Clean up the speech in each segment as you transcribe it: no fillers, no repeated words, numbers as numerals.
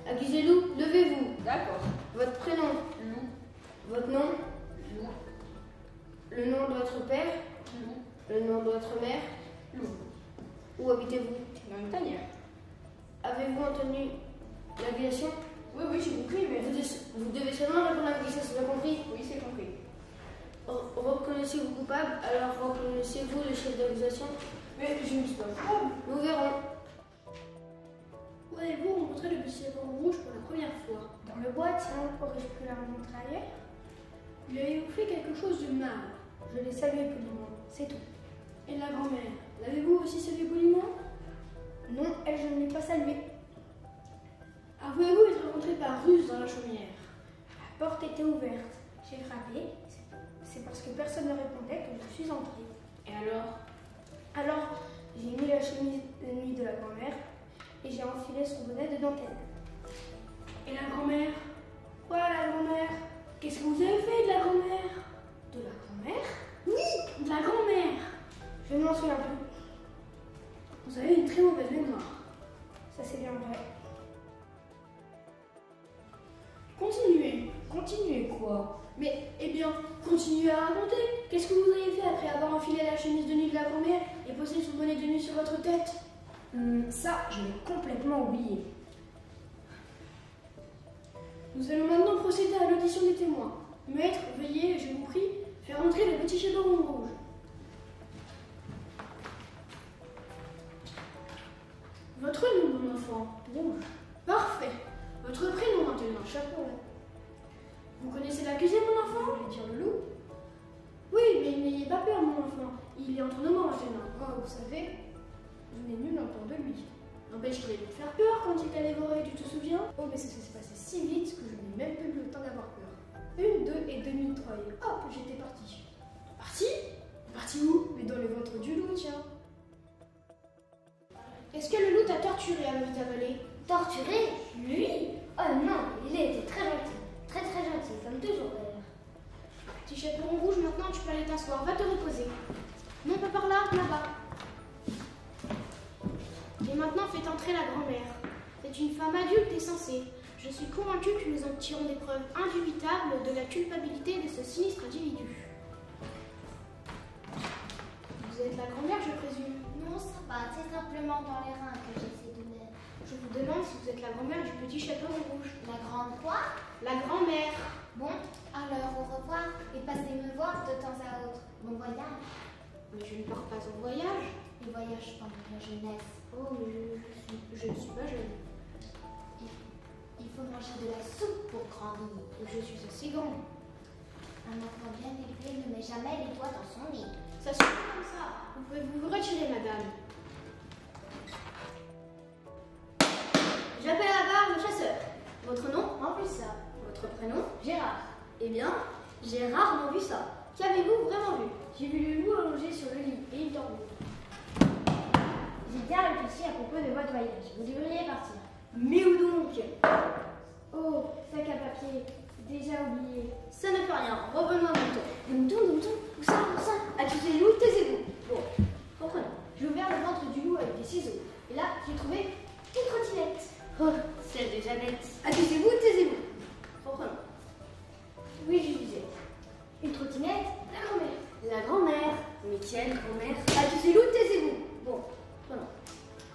Accusez-nous, levez-vous. D'accord. Votre prénom? Lou. Votre nom? Lou. Le nom de votre père? Lou. Le nom de votre mère? Lou. Où habitez-vous? Dans une tanière. Avez-vous entendu l'accusation? Oui, oui, j'ai compris, mais... Vous devez seulement répondre à la question, c'est bien compris? Oui, c'est compris. Reconnaissez-vous coupable? Alors reconnaissez-vous le chef d'accusation? Mais je ne suis pas coupable. Nous verrons. Où avez-vous rencontré le petit chaperon rouge pour la première fois? Dans le bois, tiens, aurais-je pu la rencontrer ailleurs? Lui avez-vous fait quelque chose de mal? Je l'ai salué poliment, c'est tout. Et la grand-mère, l'avez-vous aussi salué poliment? Non, elle, je ne l'ai pas saluée. Avouez-vous être rentré par ruse dans la chaumière? La porte était ouverte. J'ai frappé. C'est parce que personne ne répondait que je suis entrée. Et alors? Alors, j'ai mis la chemise de nuit de la grand-mère et j'ai enfilé son bonnet de dentelle. Et la grand-mère? Quoi, la grand-mère? Qu'est-ce que vous avez fait de la grand-mère? De la grand-mère? Oui, de la grand-mère! Je ne m'en souviens plus. Vous avez une très mauvaise mémoire. Ça, c'est bien vrai. Continuez. Continuez quoi? Mais, eh bien, continuez à raconter. Qu'est-ce que vous avez fait après avoir enfilé la chemise de nuit de la grand-mère et posé son bonnet de nuit sur votre tête? Ça, je l'ai complètement oublié. Nous allons maintenant procéder à l'audition des témoins. Maître, veuillez, je vous prie, faire entrer le petit chaperon rouge. Votre nom, mon enfant? Rouge. Parfait. Votre prénom maintenant? Chapeau. Vous connaissez l'accusé, mon enfant? Vous voulez dire le loup? Oui, mais n'ayez pas peur, mon enfant. Il est entre nos mains maintenant. Oh, vous savez, je n'ai nul entend de lui. N'empêche qu'il allait vous faire peur quand il allait dévorer, tu te souviens? Oh, mais ça s'est passé si vite que je n'ai même plus eu le temps d'avoir peur. 1, 2 et demi, 3 et hop, j'étais partie. Parti? Parti où? Mais dans le ventre du loup, tiens. Est-ce que le loup t'a torturé avant de t'avaler? Torturé? Lui? Oh non, il a été très gentil. Très très gentil, comme toujours d'ailleurs. Petit chaperon rouge, maintenant tu peux aller t'asseoir, va te reposer. Non, pas par là, là-bas. Et maintenant, faites entrer la grand-mère. C'est une femme adulte et sensée. Je suis convaincue que nous en tirons des preuves indubitables de la culpabilité de ce sinistre individu. Vous êtes la grand-mère, je présume? Non, ça va, c'est simplement dans les reins que j'ai ces douleurs. Je vous demande si vous êtes la grand-mère du petit chaperon rouge. La grande quoi? La grand-mère. Bon, alors au revoir et passez me voir de temps à autre. Bon voyage. Mais je ne pars pas en voyage. Les voyages pendant la jeunesse. Oh, mais je ne suis pas jeune. Il faut manger de la soupe pour grandir. Je suis assez grande. Un enfant bien élevé ne met jamais les doigts dans son nez. Ça suffit comme ça. Vous pouvez vous retirer, madame. J'appelle à la barre le chasseur. Votre nom? Rampussa. Votre prénom? Gérard. Eh bien, j'ai rarement vu ça. Qu'avez-vous vraiment vu? J'ai vu le loup allongé sur le lit et il dormait. J'ai bien réfléchi à propos de votre voyage. Vous devriez partir. Mais où donc? Oh, sac à papier. Déjà oublié. Ça ne fait rien. Revenons à mon tour. Mouton. Où ça? Accusez-le, taisez-vous. Bon, reprenons. J'ai ouvert le ventre du loup avec des ciseaux. Et là, j'ai trouvé une trottinette. Oh, celle de Jeannette. Accusez-vous, taisez-vous. Reprenons. Oui, je disais. Une trottinette, la grand-mère. La grand-mère. Mais quelle grand-mère? Accusez-le, taisez-vous. Bon, reprenons.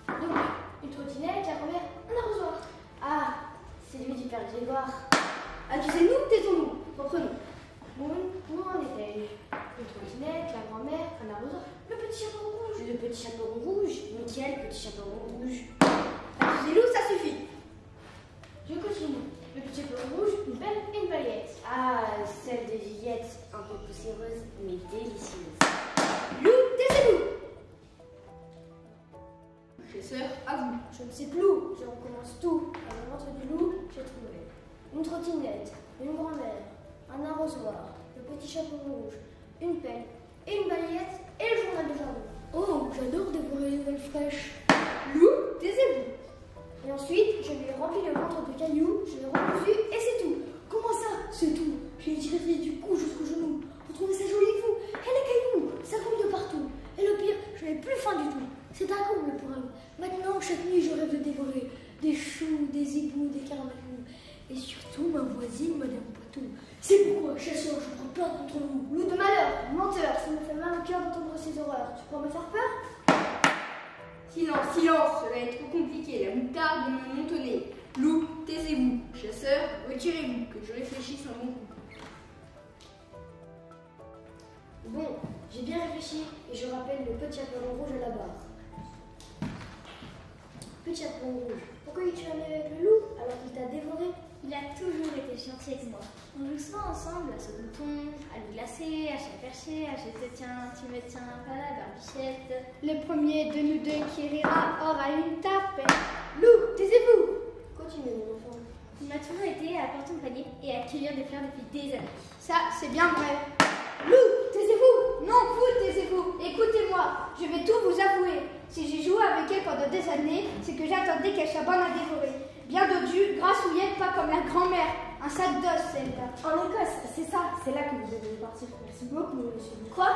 Donc, une trottinette, la grand-mère, un arrosoir. Ah, c'est lui du père Grégoire. Accusez-nous, taisons-nous. Reprenons. Bon, où en étais-je? Une trottinette, la grand-mère, un arrosoir, le petit chaperon rouge. Le petit chaperon rouge. Mais quel petit chaperon rouge? Accusez-le, ça suffit. Je continue. Le petit chaperon rouge, une pelle et une balayette. Ah, celle de Juliette, un peu poussiéreuse, mais délicieuse. Loup, taisez-vous. Chasseur, à vous. Je ne sais plus, je recommence tout. Dans le ventre du loup, j'ai trouvé une trottinette, une grand-mère, un arrosoir, le petit chapeau rouge, une pelle et une balayette et le journal de jardin. Oh, j'adore dévorer les nouvelles fraîches. Loup, taisez-vous. Et ensuite, je lui ai rempli le ventre de cailloux, je l'ai recousu et c'est tout. Comment ça, c'est tout? Je l'ai tiré du cou jusqu'au genou. Vous trouvez ça joli, vous? Et les cailloux, ça coule de partout. Et le pire, je n'ai plus faim du tout. C'est un comble pour un loup. Maintenant, chaque nuit, je rêve de dévorer des choux, des égouts, des caramels. Et surtout, ma voisine, Madame Patou. C'est pourquoi, chasseur, je prends peur contre vous. Loup de malheur, menteur, ça me fait mal au cœur d'entendre ces horreurs. Tu crois me faire peur? Silence, silence, cela est trop compliqué. La moutarde me monte au nez. Loup, taisez-vous. Chasseur, retirez-vous, que je réfléchisse un bon coup. Bon, j'ai bien réfléchi et je rappelle le petit chaperon rouge à la barre. Petit chaperon rouge, pourquoi es-tu allé avec le loup alors qu'il t'a dévoré? Il a toujours été gentil avec moi. On joue souvent ensemble à ce bouton, à l'eau glacée, à chat perché, à je te tiens, tu me tiens, pas la barbichette. Le premier de nous deux qui rira aura une tapette. Loup, taisez-vous. Continuez, mon enfant. Il m'a toujours été à t'accompagner et à cueillir des fleurs depuis des années. Ça, c'est bien vrai. Loup, taisez-vous! Non, vous, taisez-vous! Écoutez-moi, je vais tout vous avouer. Si j'ai joué avec elle pendant des années, c'est que j'attendais qu'elle soit bonne à dévorer. Bien dodue, grassouillette, pas comme la grand-mère. Un sac d'os, celle-là. En Écosse, c'est ça, c'est là que vous devez partir. Merci beaucoup, monsieur. Quoi?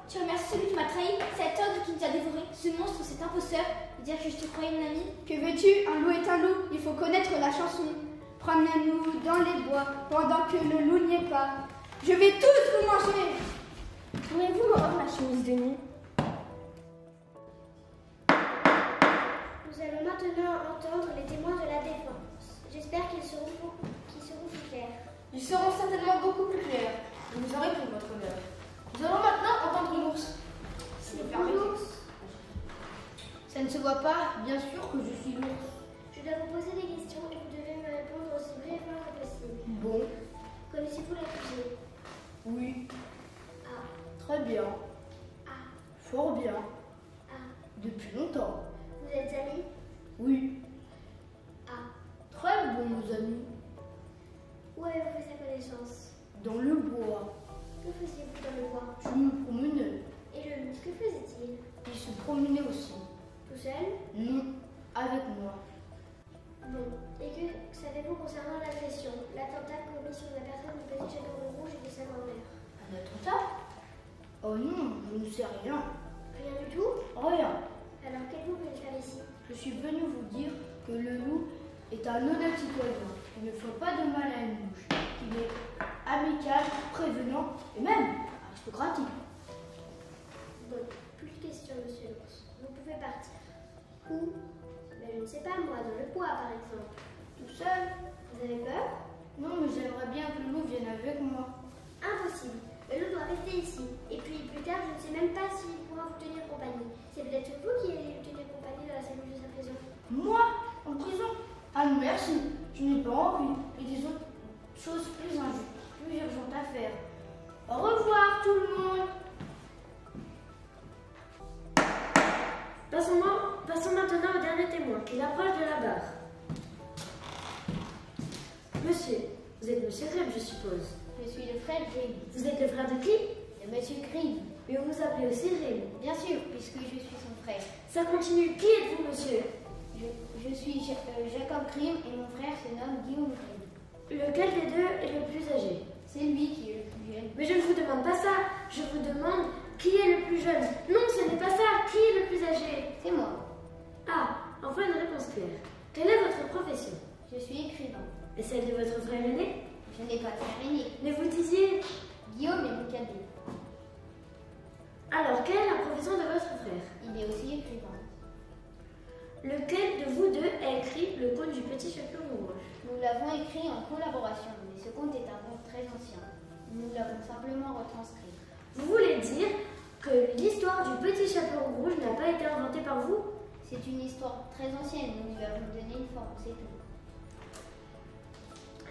Tu remercies celui qui m'a trahi, cet ogre qui nous a dévoré, ce monstre, cet imposteur, et dire que je te croyais mon ami? Que veux-tu? Un loup est un loup. Il faut connaître la chanson. Promenez-nous dans les bois pendant que le loup n'y est pas. Je vais tous vous manger. Pourriez-vous me rendre la chemise de nuit? Nous allons maintenant entendre les témoins de la défense. J'espère qu'ils seront plus clairs. Ils seront certainement beaucoup plus clairs. Vous aurez pris votre honneur. Nous allons maintenant entendre l'ours. Si vous permettez. Ça ne se voit pas, bien sûr que je suis l'ours. Je dois vous poser des questions et vous devez me répondre aussi brièvement que possible. Bon. Connaissez-vous l'accusé? Oui. Ah. Très bien. Ah. Fort bien. Ah. Depuis longtemps. Vous êtes amis? Oui. Ah. Très bons amis. Où avez-vous fait sa connaissance? Dans le bois. Que faisiez-vous dans le bois? Je me promenais. Et le loup, que faisait-il? Il se promenait aussi. Tout seul? Non, avec moi. Bon. Et que savez-vous concernant l'agression, l'attentat commis sur la personne du petit chaperon rouge et de sa grand-mère? Un attentat? Oh non, je ne sais rien. Rien du tout? Rien. Alors qu'êtes-vous venu faire ici? Je suis venu vous dire que le loup est un honnête citoyen. Il ne fait pas de mal à une mouche. Il est amical, prévenant et même aristocratique. Bon, plus de questions, monsieur l'ours. Vous pouvez partir. Où? Ben, je ne sais pas, moi, dans le bois, par exemple. Tout seul? Vous avez peur? Non, mais j'aimerais bien que le loup vienne avec moi. Impossible. Le loup doit rester ici. Et puis, plus tard, je ne sais même pas s'il pourra vous tenir compagnie. C'est peut-être vous qui allez lui tenir compagnie dans la cellule de sa prison. Moi? En prison? Ah non, merci. Je n'ai pas envie. Et des autres choses plus injustes, plus urgentes à faire. Au revoir tout le monde. Passons maintenant au dernier témoin, qui approche de la barre. Monsieur, vous êtes monsieur Grimm, je suppose. Je suis le frère Grimm, Vous êtes le frère de qui? de Monsieur Grimm. Mais vous vous appelez aussi Grimm. Bien sûr, puisque je suis son frère. Ça continue. Qui êtes-vous, monsieur? Je suis Jacob Grimm et mon frère se nomme Guillaume Grimm. Lequel des deux est le plus âgé? C'est lui qui est le plus jeune. Mais je ne vous demande pas ça. Je vous demande qui est le plus jeune. Non, ce n'est pas ça. Qui est le plus âgé? C'est moi. Ah, enfin une réponse claire. Quelle est votre profession? Je suis écrivain. Et celle de votre frère aîné? Je n'ai pas de frère aîné. Mais vous disiez... Guillaume est mon cadet. Alors, quelle est la profession de votre frère? Il est aussi écrivain. Lequel de vous deux a écrit le conte du petit chaperon rouge? Nous l'avons écrit en collaboration, mais ce conte est un conte très ancien. Nous l'avons simplement retranscrit. Vous voulez dire que l'histoire du petit chaperon rouge n'a pas été inventée par vous? C'est une histoire très ancienne, nous lui avons donné une forme, c'est tout.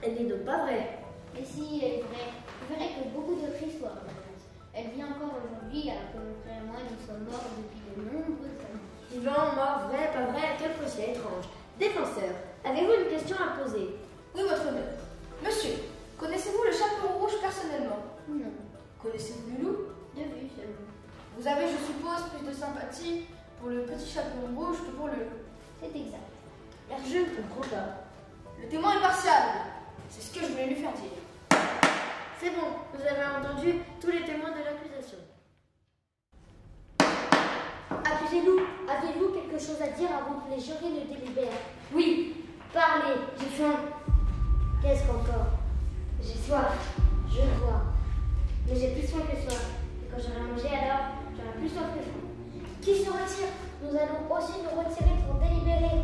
Elle n'est donc pas vraie. Mais si elle est vraie, vous verrez que beaucoup d'autres histoires sont vraies. Elle vit encore aujourd'hui, alors que mon frère et moi, nous sommes morts depuis de nombreuses années. Vivant, mort, vrai, pas vrai, dossier étrange. Défenseur, avez-vous une question à poser? Oui, votre honneur. Monsieur, connaissez-vous le chaperon rouge personnellement? Non, Connaissez-vous le loup? de vue seulement. Vous avez, je suppose, plus de sympathie pour le petit chaperon rouge que pour le loup. C'est exact. Je ne comprends pas. Le témoin est partial. C'est ce que je voulais lui faire dire. C'est bon, vous avez entendu tous les témoins de l'accusation. Accusez-nous, avez-vous quelque chose à dire avant que les jurés ne délibèrent? Oui, parlez, j'ai faim. Qu'est-ce qu'encore? J'ai soif, je vois. Mais j'ai plus soif que soif. Et quand j'aurai mangé, alors j'aurai plus soif que faim. Qui se retire? Nous allons aussi nous retirer pour délibérer.